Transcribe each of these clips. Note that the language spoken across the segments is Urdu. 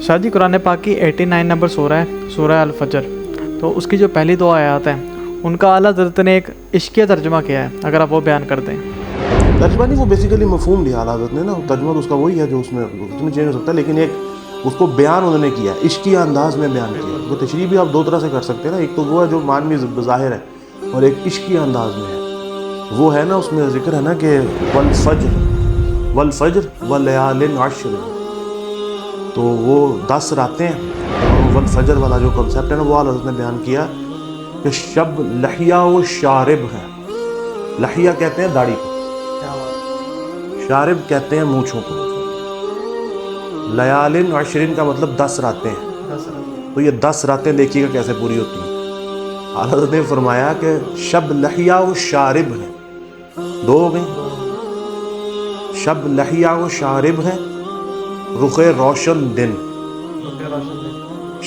شاہ جی قرآن پاک کی 89 نمبر سورہ ہے سورہ الفجر، تو اس کی جو پہلی دو آیات ہیں ان کا اعلیٰ حضرت نے ایک عشقیہ ترجمہ کیا ہے، اگر آپ وہ بیان کر دیں۔ ترجمہ نہیں، وہ بیسیکلی مفہوم لیا اعلیٰ حضرت نے نا، ترجمہ تو اس کا وہی ہے جو اس میں چینج ہو سکتا ہے، لیکن ایک اس کو بیان انہوں نے کیا عشقیہ انداز میں بیان کیا۔ وہ تشریح بھی آپ دو طرح سے کر سکتے ہیں نا، ایک تو وہ ہے جو معنوی بظاہر ہے اور ایک عشقیہ انداز میں ہے۔ وہ ہے نا اس میں ذکر ہے نا کہ والفجر ولیال عشر، تو وہ 10 راتیں ہیں۔ والفجر والا جو کنسیپٹ ہے نا وہ اعلیٰ حضرت نے بیان کیا کہ شب لحیہ و شارب ہے۔ لحیہ کہتے ہیں داڑھی کو، شارب کہتے ہیں مونچھوں کو۔ لیال عشرین کا مطلب 10 راتیں ہیں، تو یہ 10 راتیں دیکھیے گا کیسے پوری ہوتی ہیں۔ اعلیٰ حضرت نے فرمایا کہ شب لحیہ و شارب ہے، دو ہو گئی۔ شب لحیہ و شارب ہے، رخ روشن دن۔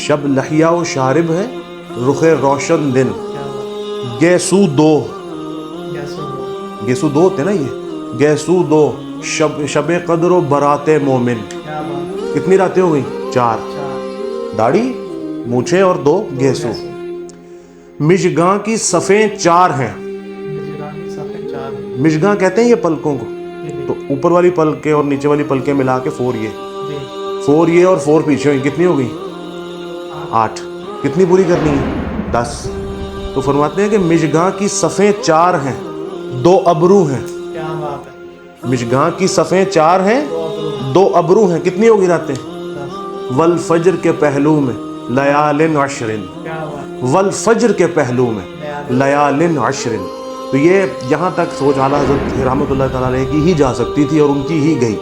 شب لحیہ و شارب ہے، رخ روشن دن۔ گیسو دو، گیسو دو ہوتے نا، یہ گیسو دو، شب قدر و برات مومن۔ کتنی راتیں ہو گئی؟ 4۔ داڑھی، مونچھیں اور 2 گیسو۔ مشگاں کی صفیں 4 ہیں۔ مشگاں کہتے ہیں یہ پلکوں کو، تو اوپر والی پلکیں اور نیچے والی پلکیں ملا کے 4 یہ اور 4 پیچھے ہوئی، کتنی ہو گئی؟ 8۔ کتنی پوری کرنی ہے؟ 10۔ تو فرماتے ہیں کہ مشگاں کی صفیں 4 ہیں، 2 ابرو ہیں۔ مشگاں کی صفیں 4 ہیں، 2 ابرو ہیں، کتنی ہوگی راتیں؟ والفجر کے پہلو میں لیال عشرن، والفجر کے پہلو میں لیال عشرن۔ تو یہ یہاں تک سوچ اعلیٰ حضرت رحمۃ اللہ تعالیٰ علیہ کی ہی جا سکتی تھی اور ان کی ہی گئی۔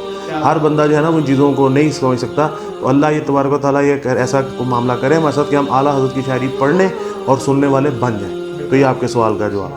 ہر بندہ جو ہے نا ان چیزوں کو نہیں سمجھ سکتا، تو اللہ یہ تبارک و تعالیٰ یہ ایسا معاملہ کرے ہمارے ساتھ کہ ہم اعلیٰ حضرت کی شاعری پڑھنے اور سننے والے بن جائیں۔ تو یہ آپ کے سوال کا جواب۔